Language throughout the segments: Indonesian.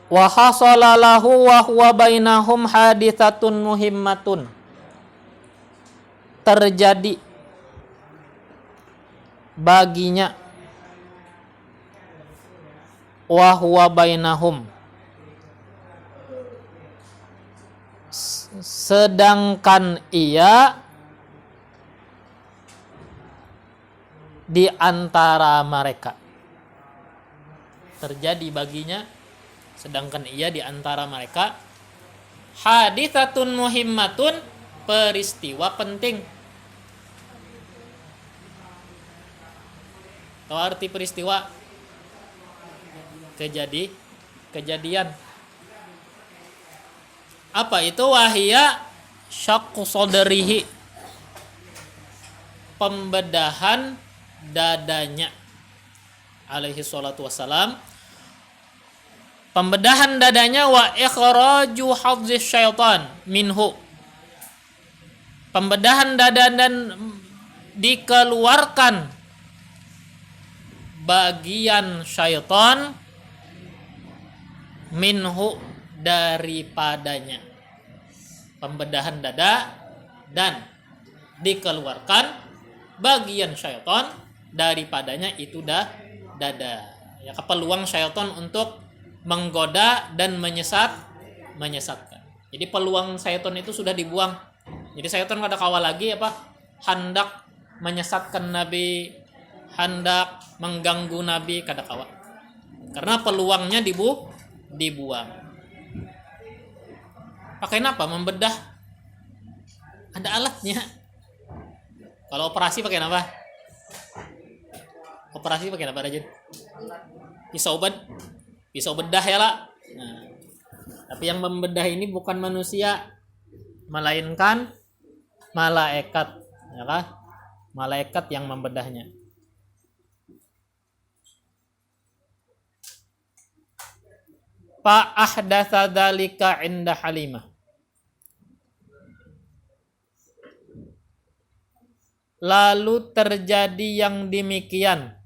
Wa hasala lahu wa huwa bainahum haditsatun muhimmatun. Terjadi baginya wa huwa bainahum, sedangkan ia di antara mereka. Terjadi baginya sedangkan ia di antara mereka haditsatun muhimmatun, peristiwa penting. Tahu arti peristiwa? Kejadian. Apa itu? Wahia syaqqu sadrihi, pembedahan dadanya alaihi salatu wassalam. Pembedahan dadanya, wa ikhraju hadzis syaitan minhu, pembedahan dada dan dikeluarkan bagian syaitan minhu, daripadanya. Pembedahan dada dan dikeluarkan bagian syaitan daripadanya, itu dada. Ya, peluang syaitan untuk menggoda dan menyesatkan. Jadi peluang syaitan itu sudah dibuang. Jadi syaitan ada kawal lagi hendak menyesatkan Nabi, hendak mengganggu Nabi, kada kawal. Karena peluangnya dibuang. Pakai apa? Membedah. Ada alatnya. Kalau operasi pakai apa? Operasi pakai apa, Rajin? Pisau bedah ya lah. Nah, tapi yang membedah ini bukan manusia, melainkan malaikat, ya kah? Malaikat yang membedahnya. Fa ahdatsa dzalika 'inda Halimah. Lalu terjadi yang demikian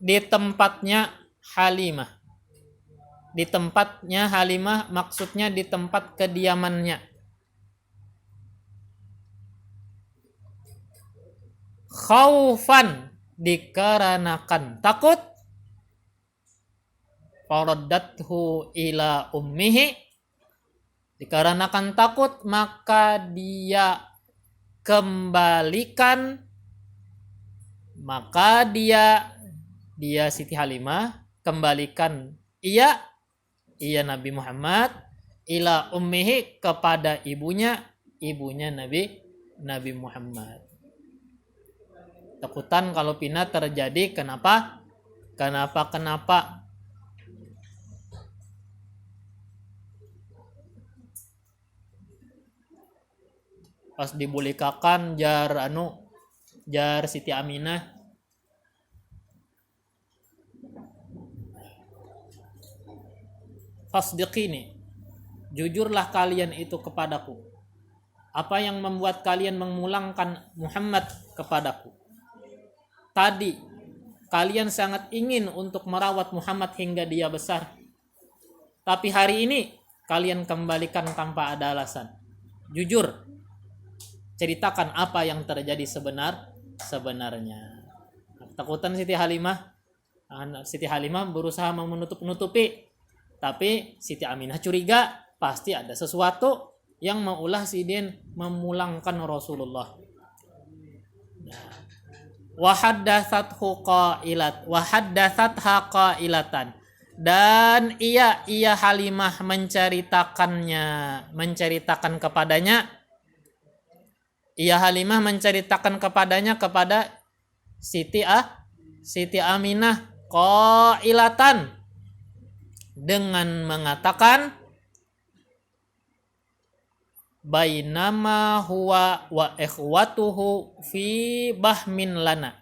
di tempatnya Halimah. Di tempatnya Halimah maksudnya di tempat kediamannya. Khaufan, dikarenakan takut. Faraddathu ila ummihi, dikarenakan takut maka dia Siti Halimah kembalikan ia Nabi Muhammad ila ummihi, kepada ibunya Nabi Muhammad. Takutan kalau pina terjadi kenapa? Pas dibulikakan jar Siti Aminah, fasdiqini, jujurlah kalian itu kepadaku. Apa yang membuat kalian memulangkan Muhammad kepadaku? Tadi kalian sangat ingin untuk merawat Muhammad hingga dia besar, tapi hari ini kalian kembalikan tanpa ada alasan. Jujur, ceritakan apa yang terjadi sebenarnya. Takutan Siti Halimah berusaha menutupi, tapi Siti Aminah curiga pasti ada sesuatu yang maulah sidin memulangkan Rasulullah. Wa haddatsatha qailatan, dan ia Halimah menceritakan kepadanya kepada Siti Aminah qailatan, dengan mengatakan bainama huwa wa ikhwatuhu fi bahmin lana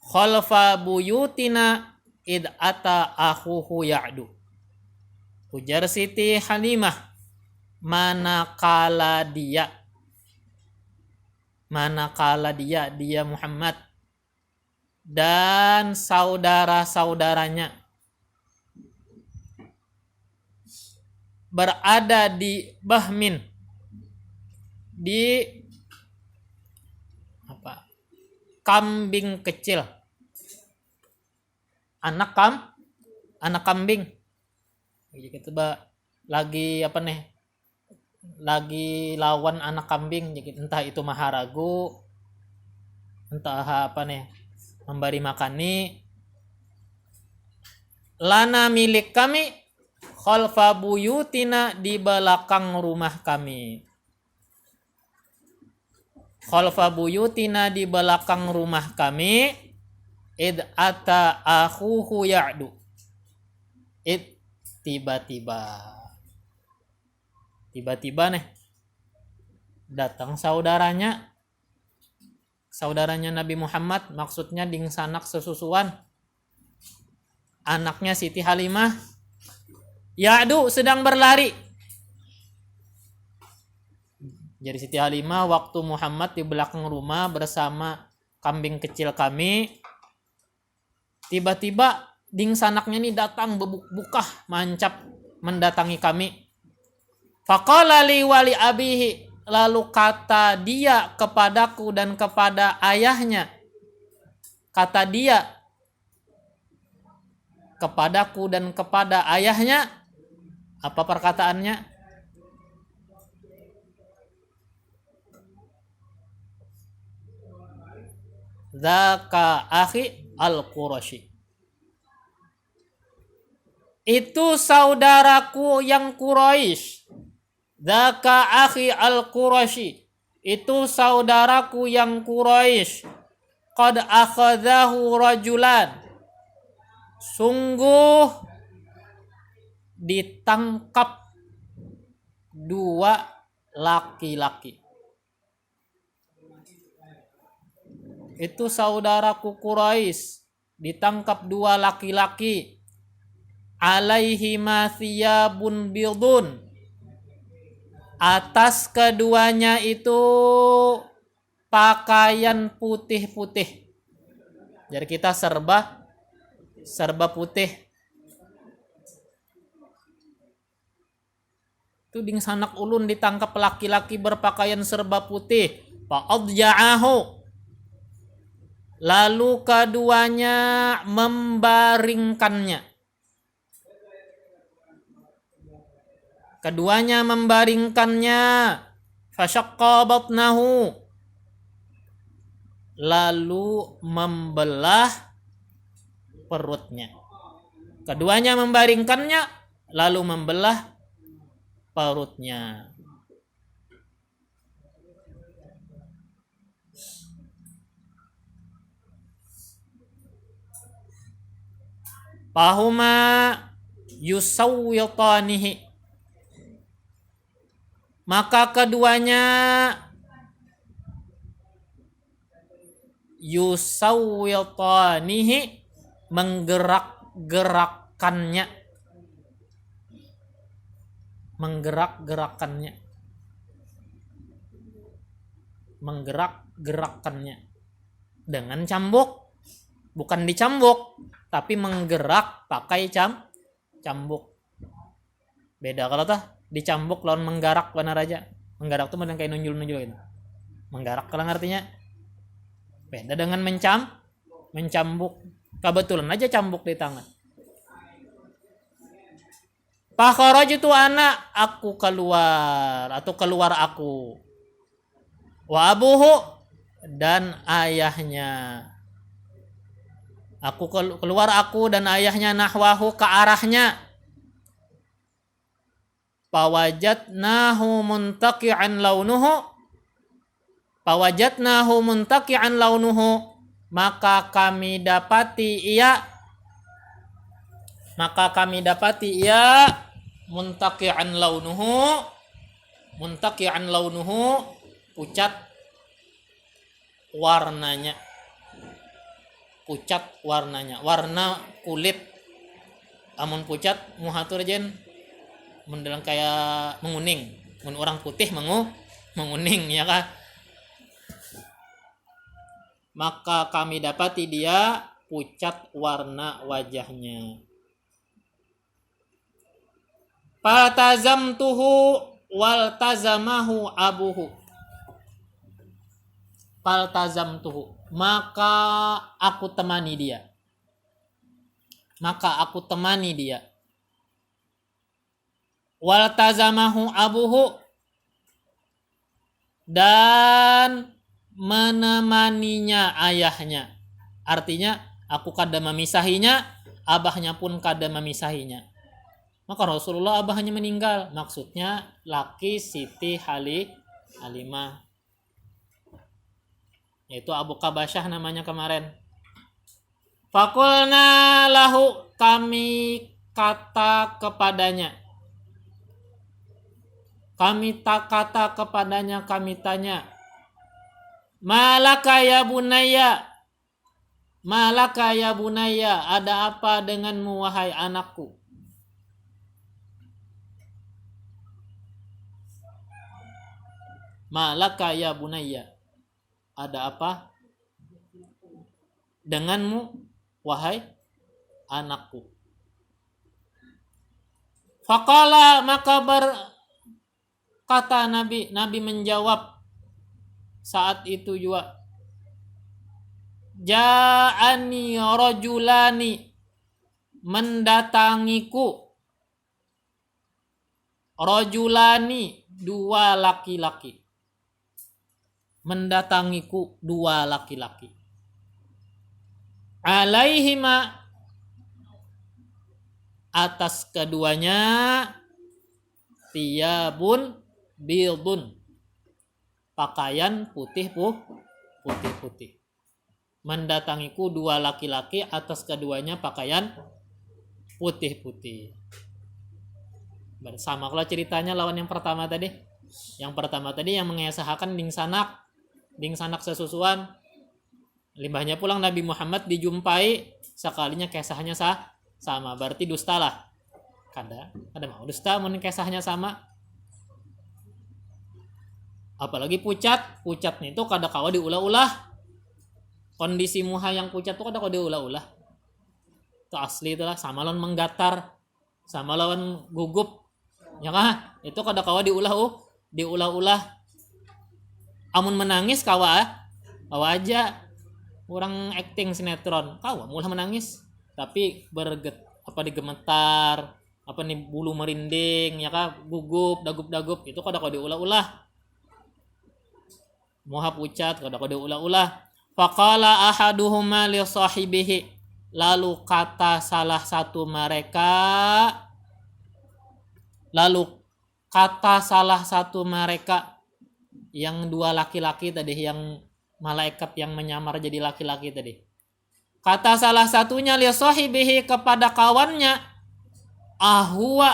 khalfa buyutina id ata akhuhu ya'du. Ujar Siti Halimah, manakala dia manakala dia Muhammad dan saudara-saudaranya berada di Bahmin, di kambing kecil, anak kambing. Jadi kita lagi lagi lawan anak kambing, jadi entah itu maharagu, entah memberi makani. Lana milik kami, khalfa buyutina, di belakang rumah kami. Khalfa buyutina, di belakang rumah kami. Id ata akhuhu ya'du. Id tiba-tiba datang saudaranya Nabi Muhammad, maksudnya ding sanak sesusuan, anaknya Siti Halimah. Ya'du, sedang berlari. Jadi Siti Halimah waktu Muhammad di belakang rumah bersama kambing kecil kami, tiba-tiba ding sanaknya ini datang bebuk-bukah mancap mendatangi kami. Faqala li wali abihi, lalu kata dia kepadaku dan kepada ayahnya. Kata dia kepadaku dan kepada ayahnya. Apa perkataannya? Zaka akhi al-Qurashi. Itu saudaraku yang Quraisy. Zaka akhi al-Qurashi. Itu saudaraku yang Quraisy. Qad akhadhahu rajulan. Sungguh ditangkap dua laki-laki. Itu saudaraku Quraisy, ditangkap dua laki-laki. Alaihima thiyabun bidun. Atas keduanya itu pakaian putih-putih. Jadi kita serba putih. Itu ding sanak ulun ditangkap laki-laki berpakaian serba putih. Fa'adja'ahu. Lalu keduanya membaringkannya. Fasyaqqa batnahu. Lalu membelah perutnya. Keduanya membaringkannya lalu membelah perutnya. Fahuma yusawwitanihi. Maka keduanya yusawwitanihi, menggerak-gerakannya. Dengan cambuk, bukan dicambuk, tapi menggerak pakai cambuk. Beda kalau dicambuk lawan menggarak benar aja. Menggarak tuh benar kayak nunjul-nunjul gitu. Menggarak kalau artinya beda dengan mencambuk. Kebetulan aja cambuk di tangan. Fakharajtu ana, aku keluar atau keluar aku. Wa abuhu, dan ayahnya. Aku keluar aku dan ayahnya, nahwahu, ke arahnya. Fawajadnahu muntaqi'an launuhu, maka kami dapati ia muntaqi'an launuhu, pucat warnanya, warna kulit. Amun pucat muhatur jen mendelang kayak menguning, mun orang putih menguning ya kah. maka kami dapati dia pucat warna wajahnya. Fatazamtuhu waltazamahu abuhu. Faltazamtuhu, maka aku temani dia. Waltazamahu abuhu, dan menemaninya ayahnya. Artinya aku kada memisahinya, abahnya pun kada memisahinya. Maka Rasulullah abahnya meninggal, maksudnya laki Siti Halimah, yaitu Abu Kabasyah namanya kemarin. Fakulna lahu, kami kata kepadanya. Kami tanya, Malaka ya bunayya, ada apa denganmu wahai anakku? Malaka ya bunayya, ada apa denganmu wahai anakku? Faqala, maka berkata Nabi menjawab saat itu juga, Ja'ani rajulani, mendatangiku rajulani, dua laki-laki. Mendatangiku dua laki-laki. Alaihima, atas keduanya, thiyabun bildun, pakaian putih. Mendatangiku dua laki-laki, atas keduanya pakaian putih. Bersama kalau ceritanya lawan yang pertama tadi. Yang pertama tadi yang mengesahkan ding sanak sesusuan. Limbahnya pulang Nabi Muhammad dijumpai sekalinya kisahnya sama, berarti dusta lah. Kada mau dusta mun kisahnya sama. Apalagi pucatnya itu kada kawa diulah-ulah. Kondisi muha yang pucat itu kada kawa diulah-ulah. Itu asli itulah, sama lawan menggatar, sama lawan gugup. Ya kah? Itu kada kawa diulah-ulah. Amun menangis kawa aja. Orang acting sinetron, kawa mulah menangis, tapi digemetar, bulu merinding, ya kah, gugup, dagup, itu kada kawa diulah-ulah. Moha pucat kada kawa diulah-ulah. Faqala ahaduhuma li sahibihi, lalu kata salah satu mereka yang dua laki-laki tadi, yang malaikat yang menyamar jadi laki-laki tadi. Kata salah satunya li sahibihi, kepada kawannya, huwa.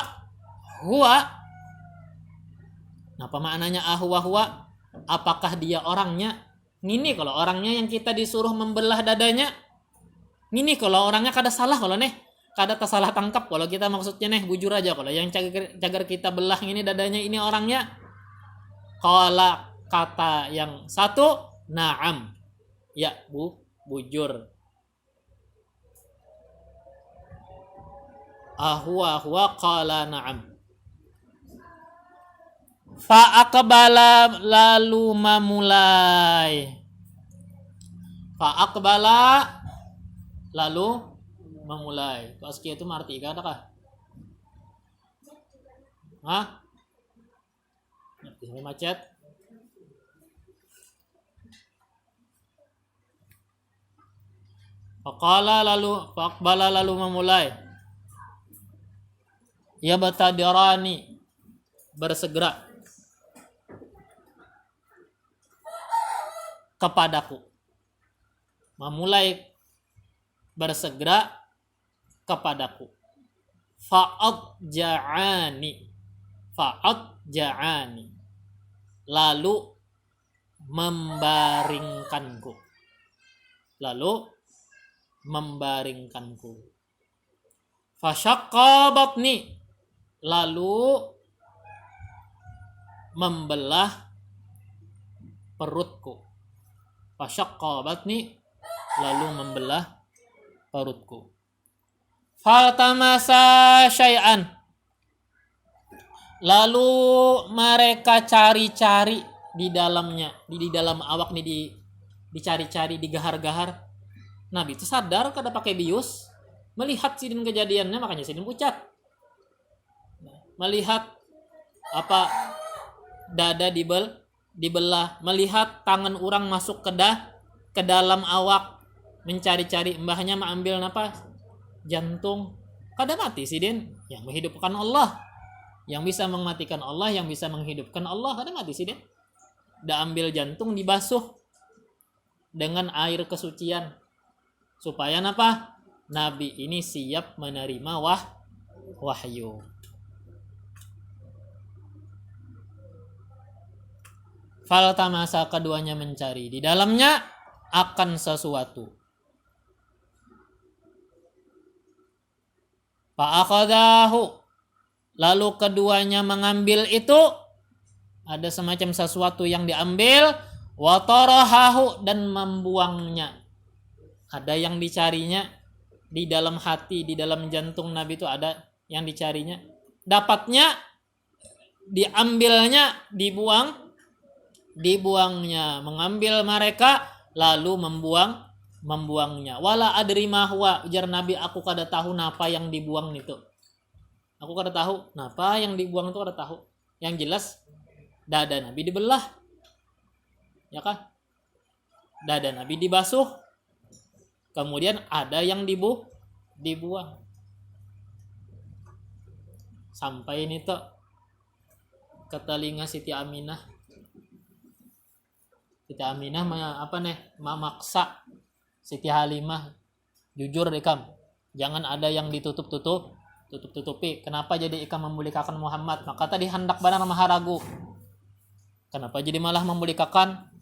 Apa maknanya huwa? Apakah dia orangnya? Ini kalau orangnya yang kita disuruh membelah dadanya. Ini kalau orangnya kada salah, kalau kada tersalah tangkap, kalau kita maksudnya bujur aja, kalau yang cagar kita belah ini dadanya, ini orangnya. Qala, kata yang satu, na'am, ya bujur. Huwa qala na'am. Fa'aqbala, lalu memulai. Paski itu arti kada kah? Arti macet. Faqala, lalu memulai. Ya batadirani, bersegera kepadaku. Memulai bersegera kepadaku. Fa'ad ja'ani, lalu membaringkanku. Fasyaqqa batni, lalu membelah perutku. Fasyaqqa batni, lalu membelah perutku. Faltamasa syai'an, lalu mereka cari-cari di dalamnya, di dalam awak nih, dicari-cari, digahar-gahar. Nabi itu sadar kada pakai bius, melihat sidin kejadiannya, makanya sidin pucat. Melihat apa dada dibelah, melihat tangan orang masuk ke dalam awak, mencari-cari, mbahnya mengambil napas, jantung, kada mati sidin. Yang menghidupkan Allah, yang bisa mematikan Allah, yang bisa menghidupkan Allah, kada mati sidin. Dah ambil jantung, dibasuh dengan air kesucian supaya apa? Nabi ini siap menerima wahyu. Faltamasa, keduanya mencari di dalamnya akan sesuatu. Fa'akhadahu, lalu keduanya mengambil itu, ada semacam sesuatu yang diambil, wa tarahahu, dan membuangnya. Ada yang dicarinya di dalam hati, di dalam jantung Nabi itu ada yang dicarinya. Dapatnya, diambilnya, dibuangnya, mengambil mereka lalu membuangnya. Wala adri ma huwa, ujar Nabi, aku kada tahu napa yang dibuang itu. Aku kada tahu napa yang dibuang itu, kada tahu. Yang jelas dada Nabi dibelah, ya kan? Dada Nabi dibasuh, kemudian ada yang dibuang. Sampai ini tuh ke telinga Siti Aminah. Siti Aminah memaksa Siti Halimah, jujur ikam, jangan ada yang ditutup-tutupi. Kenapa jadi ikam memulikakan Muhammad? Maka tadi hendak benar maharagu. Kenapa jadi malah memulikakan?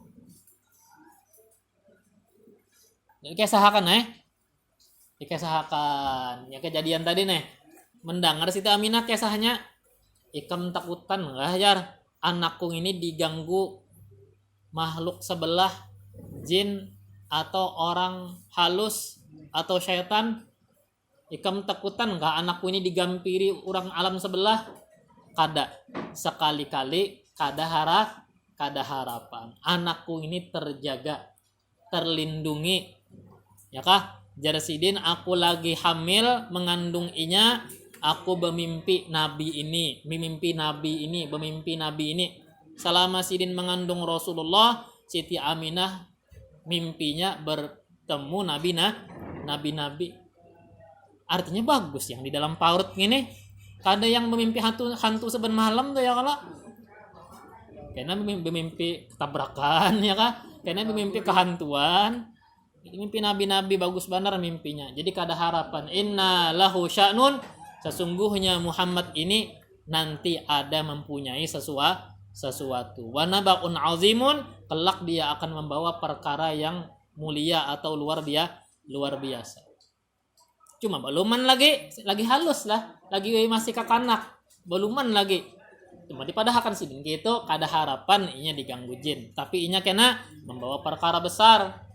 Dikesahakan dikesahakan. Ya kejadian tadi mendengar Siti Aminah kisahnya, ikam takutan enggak jar, anakku ini diganggu makhluk sebelah, jin atau orang halus atau syaitan. Ikam takutan enggak anakku ini digampiri orang alam sebelah? Kada. Sekali-kali kada harapan. Anakku ini terjaga, terlindungi. Ya kah? Jarsidin, aku lagi hamil mengandung inya, aku bermimpi nabi ini. Selama Sidin mengandung Rasulullah, Siti Aminah mimpinya bertemu nabi. Artinya bagus yang di dalam paut ini. Kada yang memimpi hantu seben malam tuh ya kalau. Karena bermimpi tabrakan ya kah? Karena bermimpi kehantuan. Mimpi nabi-nabi bagus benar mimpinya. Jadi kada harapan. Inna lahu sya'nun, sesungguhnya Muhammad ini nanti ada mempunyai sesuatu. Wa nabaun azimun, kelak dia akan membawa perkara yang mulia atau luar biasa. Cuma beluman lagi halus lah, lagi masih kekanak, beluman lagi. Cuma dipadahkan sidin gitu, kada harapan inya diganggu jin, tapi inya kena membawa perkara besar.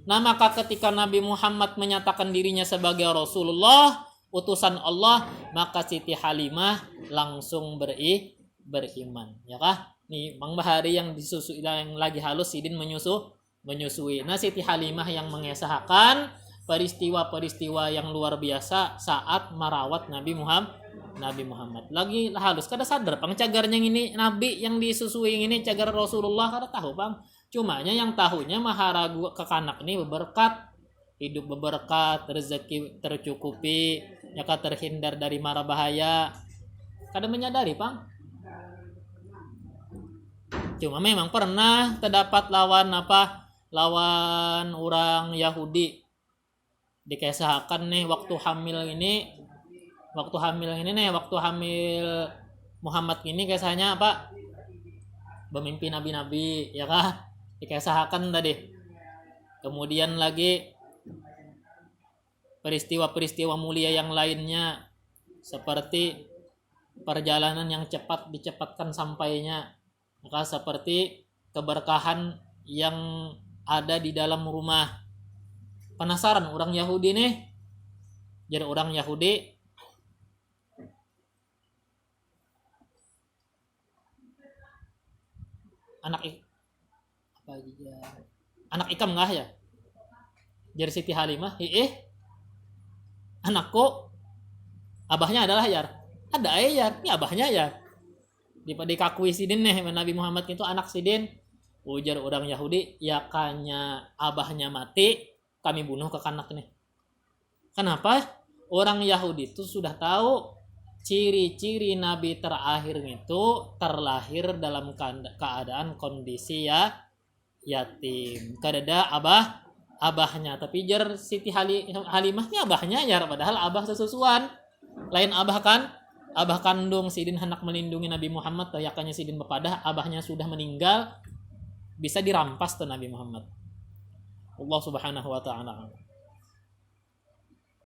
Nah maka ketika Nabi Muhammad menyatakan dirinya sebagai Rasulullah, utusan Allah, maka Siti Halimah langsung beriman, ya kah? Nih Bang Bahari yang disusui, yang lagi halus sidin menyusui. Nah Siti Halimah yang mengesahkan peristiwa-peristiwa yang luar biasa saat merawat Nabi Muhammad. Lagi halus kada sadar pang cagarnya ini Nabi yang disusui ini cagar Rasulullah, kada tahu pang. Cumanya yang tahunya maharagu kekanak ini berberkat, hidup berberkat, rezeki tercukupi, ya terhindar dari mara bahaya. Kada menyadari pang. Cuma memang pernah terdapat lawan orang Yahudi. Dikisahkan waktu hamil Muhammad ini kisahnya bermimpi nabi-nabi, ya kah? Dikisahkan tadi. Kemudian lagi peristiwa-peristiwa mulia yang lainnya, seperti perjalanan yang cepat dicepatkan sampainya, maka seperti keberkahan yang ada di dalam rumah. Penasaran orang Yahudi nih. Jadi orang Yahudi anak ikam nggak ya? Jadi Siti Halimah, anakku abahnya adalah Yar. Ada Yar, ini abahnya Yar. Dikakui sidin nih Nabi Muhammad itu anak sidin. Ujar orang Yahudi, ya kanya abahnya mati, kami bunuh ke kanak nih. Kenapa? Orang Yahudi itu sudah tahu ciri-ciri Nabi terakhir itu terlahir dalam keadaan kondisi yatim. Kadada abahnya, tapi jar Siti Halimahnya abahnya ya, padahal abah sesusuan. Lain abah kandung sidin hendak melindungi Nabi Muhammad, yakanya sidin bepadah abahnya sudah meninggal, bisa dirampas tuh Nabi Muhammad. Allah Subhanahu wa taala.